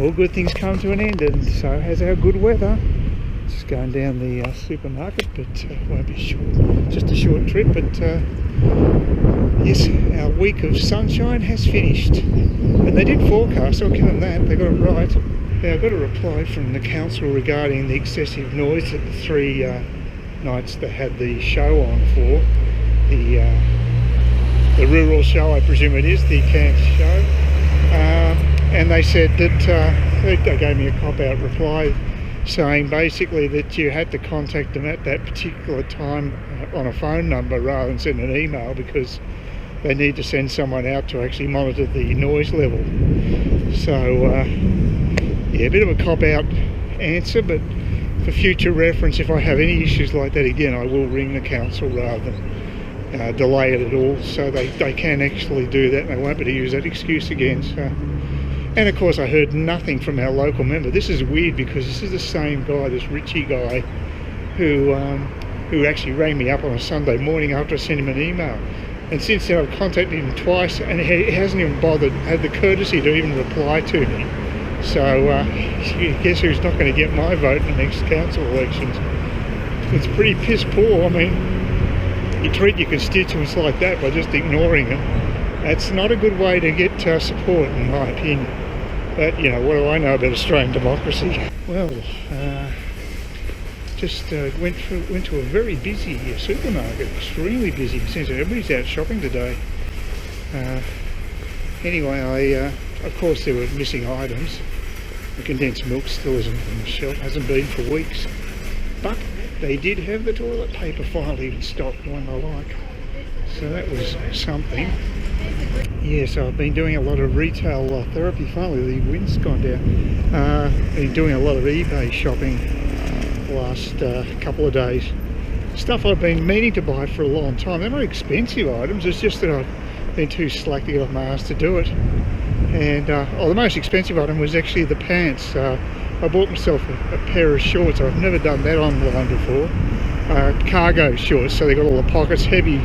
all good things come to an end, and so has our good weather. Just going down the supermarket, but won't be short, just a short trip. But yes, our week of sunshine has finished, and they did forecast. I'll give them that, they got it right. Now, I got a reply from the council regarding the excessive noise that the 3 nights they had the show on for, the rural show, I presume it is, the Cairns show. And they said that, they gave me a cop-out reply saying basically that you had to contact them at that particular time on a phone number rather than send an email, because they need to send someone out to actually monitor the noise level. So yeah, a bit of a cop-out answer, but for future reference, if I have any issues like that again, I will ring the council rather than delay it at all, so they can actually do that and they won't be able to use that excuse again. So, and of course I heard nothing from our local member. This is weird because this is the same guy, this Richie guy, who actually rang me up on a Sunday morning after I sent him an email. And since then I've contacted him twice and he hasn't even had the courtesy to even reply to me. So I guess who's not going to get my vote in the next council elections? It's pretty piss poor. I mean, you treat your constituents like that by just ignoring them. That's not a good way to get support, in my opinion. But, you know, what do I know about Australian democracy? Well, just went to a very busy supermarket, extremely busy. Since everybody's out shopping today. Anyway, of course there were missing items. The condensed milk still isn't on the shelf, hasn't been for weeks. But they did have the toilet paper finally in stock, one I like. So that was something. Yeah, so I've been doing a lot of retail therapy. Finally the wind's gone down. Been doing a lot of eBay shopping the last couple of days. Stuff I've been meaning to buy for a long time. They're not expensive items, it's just that I've been too slack to get off my ass to do it. And the most expensive item was actually the pants. I bought myself a pair of shorts. I've never done that online before. Cargo shorts, so they got all the pockets, heavy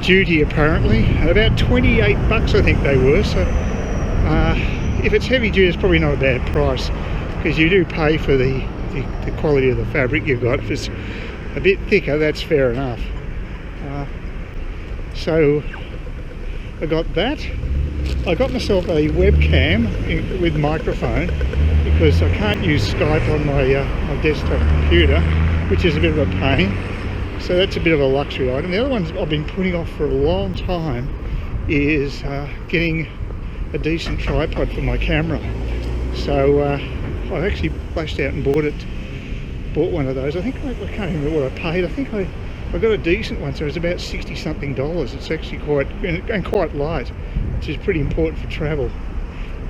duty apparently, and about 28 bucks I think they were. So if it's heavy duty, it's probably not a bad price, because you do pay for the quality of the fabric you've got. If it's a bit thicker, that's fair enough. So I got that. I got myself a webcam with microphone, because I can't use Skype on my desktop computer, which is a bit of a pain. So that's a bit of a luxury item. The other one I've been putting off for a long time is getting a decent tripod for my camera. So I've actually flashed out and bought one of those. I think I can't remember what I paid. I think I got a decent one, so it's about $60 something. It's actually quite light, which is pretty important for travel.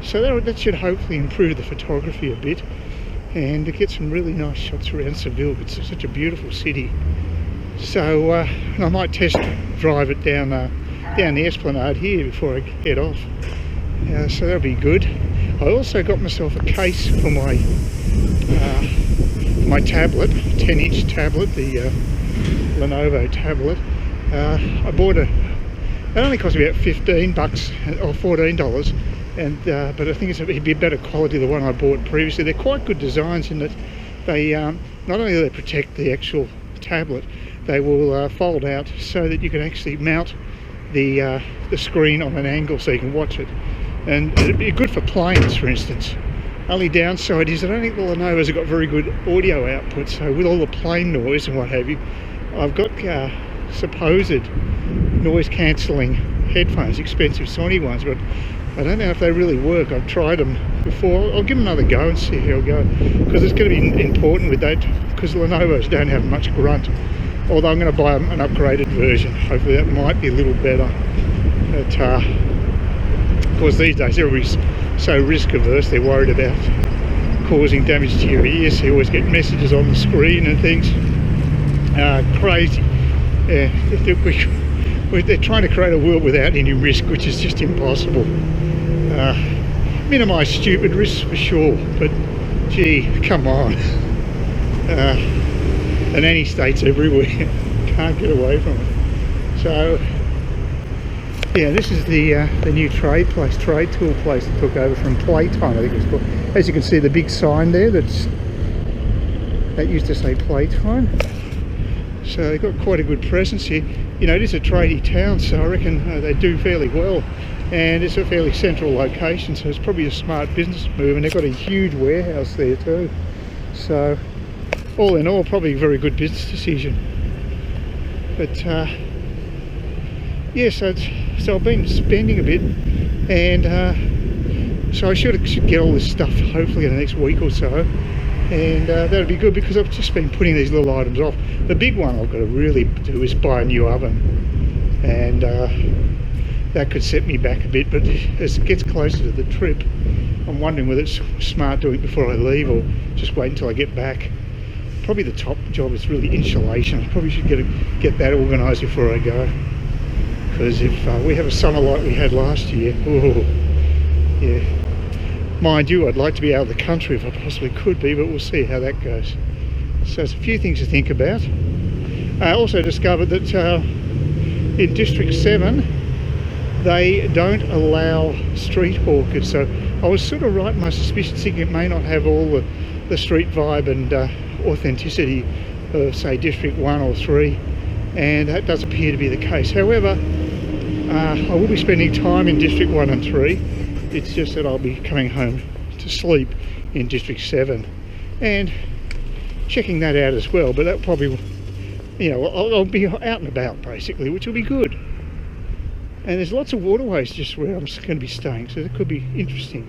So that should hopefully improve the photography a bit and get some really nice shots around Seville. It's such a beautiful city. So I might test drive it down the Esplanade here before I head off. So that'll be good. I also got myself a case for my tablet, 10-inch tablet, the Lenovo tablet. I bought it only cost me about 15 bucks or $14, and but I think it'd be a better quality than the one I bought previously. They're quite good designs in that they not only do they protect the actual tablet, they will fold out so that you can actually mount the screen on an angle so you can watch it, and it'd be good for planes, for instance. Only downside is I don't think the Lenovo's have got very good audio output, so with all the plane noise and what have you, I've got supposed noise cancelling headphones, expensive Sony ones, but I don't know if they really work. I've tried them before. I'll give them another go and see how it goes, because it's going to be important with that, because Lenovo's don't have much grunt. Although I'm going to buy an upgraded version. Hopefully that might be a little better. But of course these days everybody's so risk averse, they're worried about causing damage to your ears. You always get messages on the screen and things. Crazy. They're trying to create a world without any risk, which is just impossible. Minimise stupid risks for sure, but gee, come on. The nanny states everywhere. Can't get away from it. So yeah, this is the new trade tool place that took over from Playtime, I think it's called. As you can see, the big sign there that used to say playtime. So they've got quite a good presence here. You know, it is a tradie town, so I reckon they do fairly well. And it's a fairly central location, so it's probably a smart business move. And they've got a huge warehouse there too. So all in all, probably a very good business decision. But yeah, so I've been spending a bit, and so I should get all this stuff hopefully in the next week or so, and that'll be good because I've just been putting these little items off. The big one I've got to really do is buy a new oven, and that could set me back a bit. But as it gets closer to the trip, I'm wondering whether it's smart doing it before I leave or just wait until I get back. Probably the top job is really insulation. I probably should get that organised before I go, because if we have a summer like we had last year, oh yeah, mind you, I'd like to be out of the country if I possibly could be, but we'll see how that goes. So it's a few things to think about. I also discovered that in District 7 they don't allow street hawkers, so I was sort of right in my suspicions, thinking it may not have all the street vibe and authenticity of, say, District 1 or 3, and that does appear to be the case. However, I will be spending time in District 1 and 3. It's just that I'll be coming home to sleep in District 7 and checking that out as well. But that probably, you know, I'll be out and about basically, which will be good. And there's lots of waterways just where I'm going to be staying, so that could be interesting.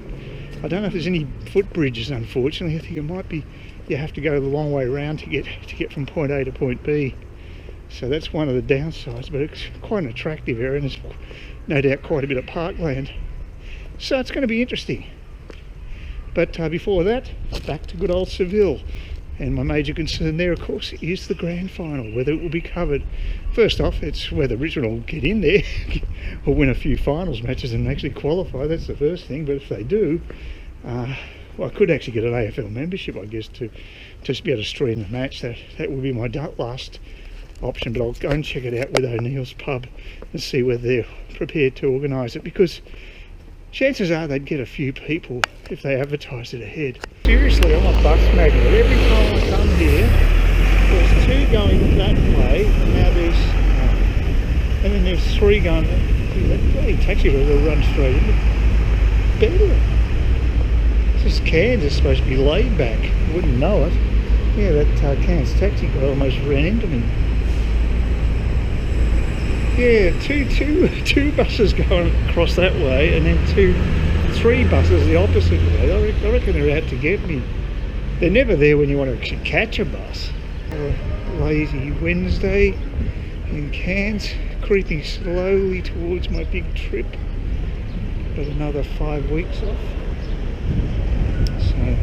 I don't know if there's any footbridges, unfortunately. I think it might be you have to go the long way around to get from point A to point B. So that's one of the downsides, but it's quite an attractive area, and there's no doubt quite a bit of parkland. So it's going to be interesting. But before that, back to good old Seville. And my major concern there, of course, is the grand final, whether it will be covered. First off, it's whether Richmond will get in there or win a few finals matches and actually qualify. That's the first thing. But if they do, well, I could actually get an AFL membership, I guess, to just be able to stream the match. That would be my last option, but I'll go and check it out with O'Neill's pub and see whether they're prepared to organise it, because chances are they'd get a few people if they advertised it ahead. Seriously, I'm a bus magnet. Every time I come here, there's 2 going that way, and now and then there's 3 going. That bloody taxi will run straight into better. This Cairns is supposed to be laid back. You wouldn't know it. Yeah, that Cairns taxi guy almost ran into me. Yeah, two buses going across that way, and then 3 buses the opposite way. I reckon they're out to get me. They're never there when you want to actually catch a bus. Lazy Wednesday in Cairns, creeping slowly towards my big trip. Got another 5 weeks off. So,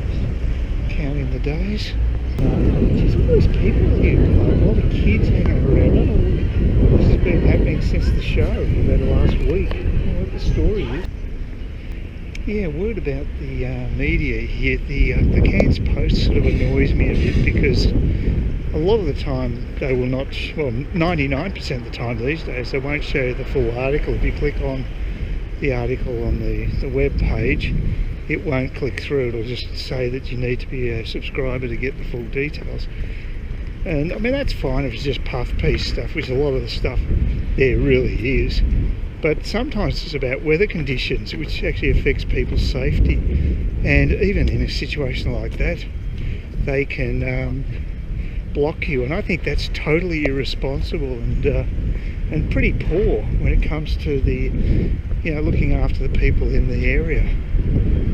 counting the days. There's all these people here, like a lot of kids hanging around. I don't know, this has been happening since the show, about the last week. I don't know what the story is. Yeah, word about the media here. The Cairns Post sort of annoys me a bit, because a lot of the time they will not, well, 99% of the time these days, they won't show you the full article. If you click on the article on the web page, it won't click through. It'll just say that you need to be a subscriber to get the full details. And I mean, that's fine if it's just puff piece stuff, which a lot of the stuff there really is. But sometimes it's about weather conditions, which actually affects people's safety. And even in a situation like that, they can block you. And I think that's totally irresponsible and pretty poor when it comes to the, you know, looking after the people in the area.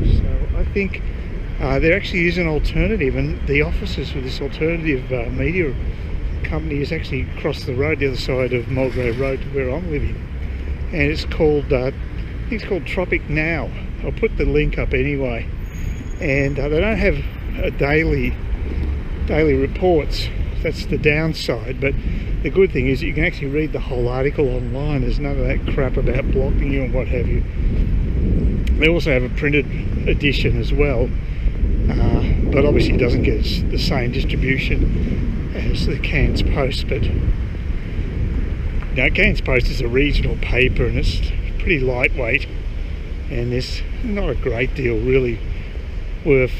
So I think there actually is an alternative, and the offices for this alternative media company is actually across the road, the other side of Mulgrave Road to where I'm living, and it's called I think it's called Tropic Now. I'll put the link up anyway. And they don't have daily reports. That's the downside, but the good thing is you can actually read the whole article online. There's none of that crap about blocking you and what have you. They also have a printed edition as well, but obviously it doesn't get the same distribution as the Cairns Post. But now, Cairns Post is a regional paper, and it's pretty lightweight, and there's not a great deal really worth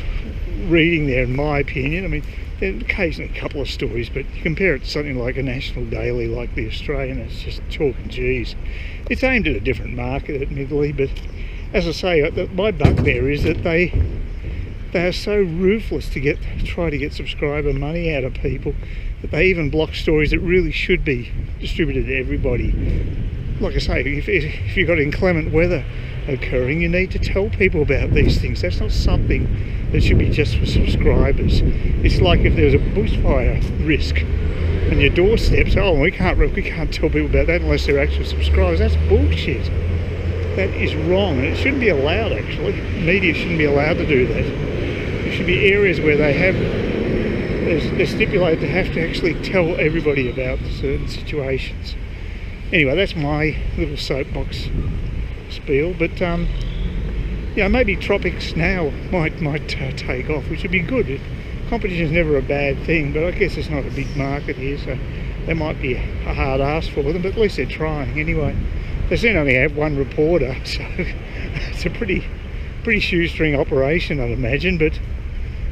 reading there, in my opinion. I mean, there are occasionally a couple of stories, but you compare it to something like a national daily like the Australian, it's just chalk and cheese. It's aimed at a different market, admittedly, but as I say, my bugbear is that they are so ruthless to try to get subscriber money out of people that they even block stories that really should be distributed to everybody. Like I say, if you've got inclement weather occurring, you need to tell people about these things. That's not something that should be just for subscribers. It's like if there's a bushfire risk on your doorstep, so we can't tell people about that unless they're actual subscribers. That's bullshit. That is wrong, and it shouldn't be allowed. Actually, media shouldn't be allowed to do that. There should be areas where they're stipulated to have to actually tell everybody about certain situations. Anyway, that's my little soapbox spiel, but maybe tropics now might take off, which would be good. Competition is never a bad thing, but I guess it's not a big market here, so they might be a hard ask for them, but at least they're trying anyway. They seem to only have one reporter, so it's a pretty shoestring operation, I'd imagine, but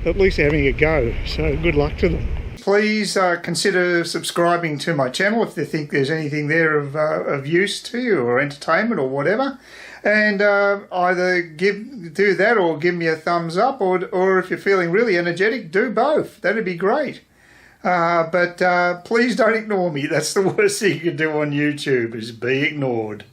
at least they're having a go, so good luck to them. Please consider subscribing to my channel if you think there's anything there of use to you, or entertainment or whatever, and either do that or give me a thumbs up, or if you're feeling really energetic, do both. That'd be great. But please don't ignore me. That's the worst thing you can do on YouTube, is be ignored.